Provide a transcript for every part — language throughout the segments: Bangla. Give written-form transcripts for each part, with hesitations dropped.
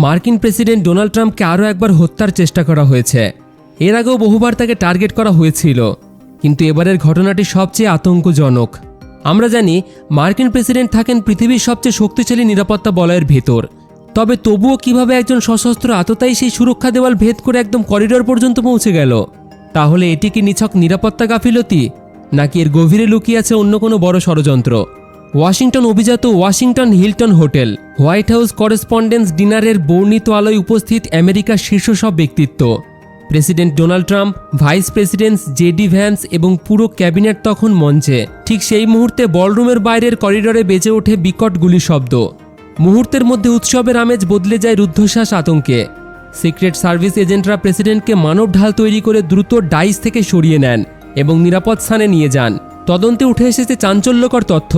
মার্কিন প্রেসিডেন্ট ডোনাল্ড ট্রাম্পকে আরও একবার হত্যার চেষ্টা করা হয়েছে। এর আগেও বহুবার তাকে টার্গেট করা হয়েছিল, কিন্তু এবারের ঘটনাটি সবচেয়ে আতঙ্কজনক। আমরা জানি মার্কিন প্রেসিডেন্ট থাকেন পৃথিবীর সবচেয়ে শক্তিশালী নিরাপত্তা বলয়ের ভেতর, তবে তবুও কিভাবে একজন সশস্ত্র আততায়ী সেই সুরক্ষা দেওয়াল ভেদ করে একদম করিডোর পর্যন্ত পৌঁছে গেল? তাহলে এটি কি নিছক নিরাপত্তা গাফিলতি, নাকি এর গভীরে লুকিয়ে আছে অন্য কোনো বড় ষড়যন্ত্র? ওয়াশিংটন অভিজাত Washington Hilton hotel, white house correspondence ডিনারের বর্ণিত আলোয় উপস্থিত আমেরিকার শীর্ষ সব ব্যক্তিত্ব। President Donald Trump, vice president JD Vance এবং পুরো ক্যাবিনেট তখন মঞ্চে। ঠিক সেই মুহূর্তে বলরুমের বাইরের করিডোরে বেজে ওঠে বিকট গুলির শব্দ। মুহূর্তের মধ্যে উৎসবের আমেজ বদলে যায় রুদ্ধশ্বাস আতঙ্কে। সিক্রেট সার্ভিস এজেন্টরা প্রেসিডেন্টকে মানব ঢাল তৈরি করে দ্রুত ডাইস থেকে সরিয়ে নেন এবং নিরাপদ স্থানে নিয়ে যান। তদন্তে উঠে এসেছে চাঞ্চল্যকর তথ্য।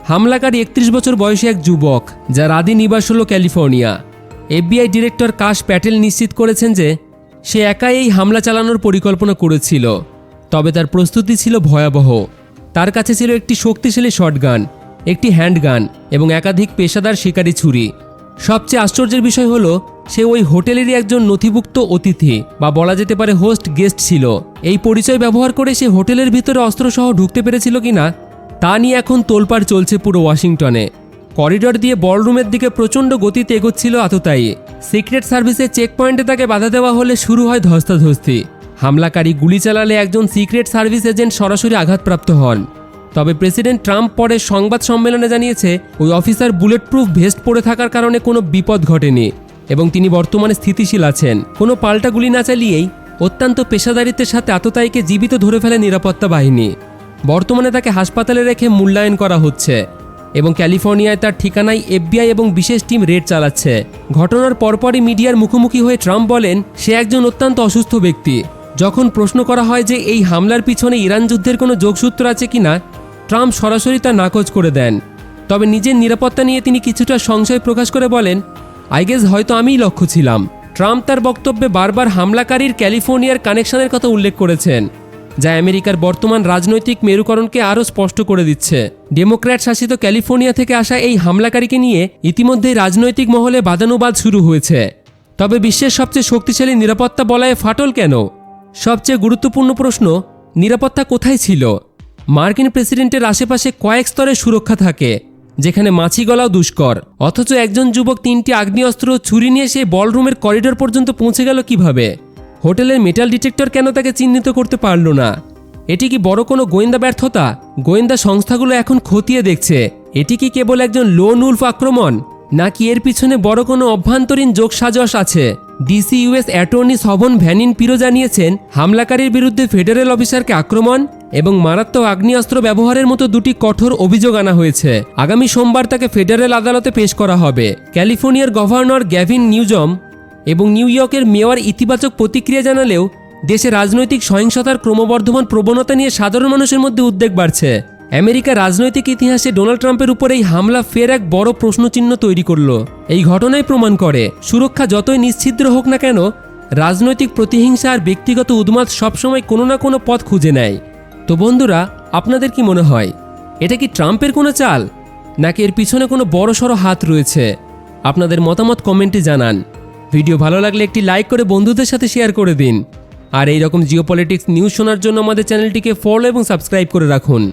হামলাকারী 31 বছর বয়সী এক যুবক, যার আদি নিবাস হল ক্যালিফোর্নিয়া। এফবিআই ডিরেক্টর কাশ প্যাটেল নিশ্চিত করেছেন যে সে একাই এই হামলা চালানোর পরিকল্পনা করেছিল, তবে তার প্রস্তুতি ছিল ভয়াবহ। তার কাছে ছিল একটি শক্তিশালী শটগান, একটি হ্যান্ডগান এবং একাধিক পেশাদার শিকারী ছুরি। সবচেয়ে আশ্চর্যের বিষয় হলো সে ওই হোটেলেরই একজন নথিভুক্ত অতিথি, বা বলা যেতে পারে হোস্ট গেস্ট ছিল। এই পরিচয় ব্যবহার করে সে হোটেলের ভিতরে অস্ত্রসহ ঢুকতে পেরেছিল কিনা তা নিয়ে এখন তোলপাড় চলছে পুরো ওয়াশিংটনে। করিডোর দিয়ে বলরুমের দিকে প্রচণ্ড গতিতে এগোচ্ছিল আততায়ী। সিক্রেট সার্ভিসের চেকপয়েন্টে তাকে বাধা দেওয়া হলে শুরু হয় ধস্তাধস্তি। হামলাকারী গুলি চালালে একজন সিক্রেট সার্ভিস এজেন্ট সরাসরি আঘাতপ্রাপ্ত হন। তবে প্রেসিডেন্ট ট্রাম্প পরে সংবাদ সম্মেলনে জানিয়েছে ওই অফিসার বুলেট প্রুফ ভেস্ট পরে থাকার কারণে কোনো বিপদ ঘটেনি এবং তিনি বর্তমানে স্থিতিশীল আছেন। কোনো পাল্টা গুলি না চালিয়েই অত্যন্ত পেশাদারিত্বের সাথে আততায়ীকে জীবিত ধরে ফেলে নিরাপত্তা বাহিনী। বর্তমানে তাকে হাসপাতালে রেখে মূল্যায়ন করা হচ্ছে এবং ক্যালিফোর্নিয়ায় তার ঠিকানায় এফবিআই এবং বিশেষ টিম রেড চালাচ্ছে। ঘটনার পরপরই মিডিয়ার মুখোমুখি হয়ে ট্রাম্প বলেন সে একজন অত্যন্ত অসুস্থ ব্যক্তি। যখন প্রশ্ন করা হয় যে এই হামলার পিছনে ইরান যুদ্ধের কোনো যোগসূত্র আছে কিনা, ট্রাম্প সরাসরি তা নাকচ করে দেন। তবে নিজের নিরাপত্তা নিয়ে তিনি কিছুটা সংশয় প্রকাশ করে বলেন, আই গেস হয়তো আমিই লক্ষ্য ছিলাম। ট্রাম্প তার বক্তব্যে বারবার হামলাকারীর ক্যালিফোর্নিয়ার কানেকশনের কথা উল্লেখ করেছেন, যা আমেরিকার বর্তমান রাজনৈতিক মেরুকরণকে আরও স্পষ্ট করে দিচ্ছে। ডেমোক্র্যাট শাসিত ক্যালিফোর্নিয়া থেকে আসা এই হামলাকারীকে নিয়ে ইতিমধ্যেই রাজনৈতিক মহলে বাদানুবাদ শুরু হয়েছে। তবে বিশ্বের সবচেয়ে শক্তিশালী নিরাপত্তা বলয়ে ফাটল কেন? সবচেয়ে গুরুত্বপূর্ণ প্রশ্ন, নিরাপত্তা কোথায় ছিল? মার্কিন প্রেসিডেন্টের আশেপাশে কয়েক স্তরের সুরক্ষা থাকে, যেখানে মাছি গলাও দুষ্কর। অথচ একজন যুবক 3টি আগ্নেয়াস্ত্র ছুরি নিয়ে সেই বলরুমের করিডোর পর্যন্ত পৌঁছে গেল কিভাবে? হোটেলের মেটাল ডিটেক্টর কেন তাকে চিহ্নিত করতে পারল না? এটি কি বড় কোনো গোয়েন্দা ব্যর্থতা? গোয়েন্দা সংস্থাগুলো এখন খতিয়ে দেখছে এটি কি কেবল একজন লোন উলফ আক্রমণ, নাকি এর পিছনে বড় কোনো অভ্যন্তরীণ যোগসাজশ আছে। ডিসি ইউএস অ্যাটর্নি সভন ভ্যানিন পিরো জানিয়েছেন হামলাকারীর বিরুদ্ধে ফেডারেল অফিসারকে আক্রমণ এবং মারাত্মক আগ্নেয়াস্ত্র ব্যবহারের মতো দুটি কঠোর অভিযোগ আনা হয়েছে। আগামী সোমবার তাকে ফেডারেল আদালতে পেশ করা হবে। ক্যালিফোর্নিয়ার গভর্নর গ্যাভিন নিউজম এবং নিউ ইয়র্কের মেয়র ইতিবাচক প্রতিক্রিয়া জানালেও দেশে রাজনৈতিক সহিংসতার ক্রমবর্ধমান প্রবণতা নিয়ে সাধারণ মানুষের মধ্যে উদ্বেগ বাড়ছে। আমেরিকার রাজনৈতিক ইতিহাসে ডোনাল্ড ট্রাম্পের উপর এই হামলা ফের এক বড় প্রশ্নচিহ্ন তৈরি করল। এই ঘটনাই প্রমাণ করে সুরক্ষা যতই নিশ্ছিদ্র হোক না কেন, রাজনৈতিক প্রতিহিংসা আর ব্যক্তিগত উন্মাদ সবসময় কোনো না কোনো পথ খুঁজে নেয়। তো বন্ধুরা, আপনাদের কি মনে হয়, এটা কি ট্রাম্পের কোনো চাল, নাকি এর পিছনে কোনো বড়সড় হাত রয়েছে? আপনাদের মতামত কমেন্টে জানান। ভিডিও ভালো লাগলে একটি লাইক করে বন্ধুদের সাথে শেয়ার করে দিন। আর এই রকম জিওপলিটিক্স নিউজ শোনার জন্য আমাদের চ্যানেলটিকে ফলো এবং সাবস্ক্রাইব করে রাখুন।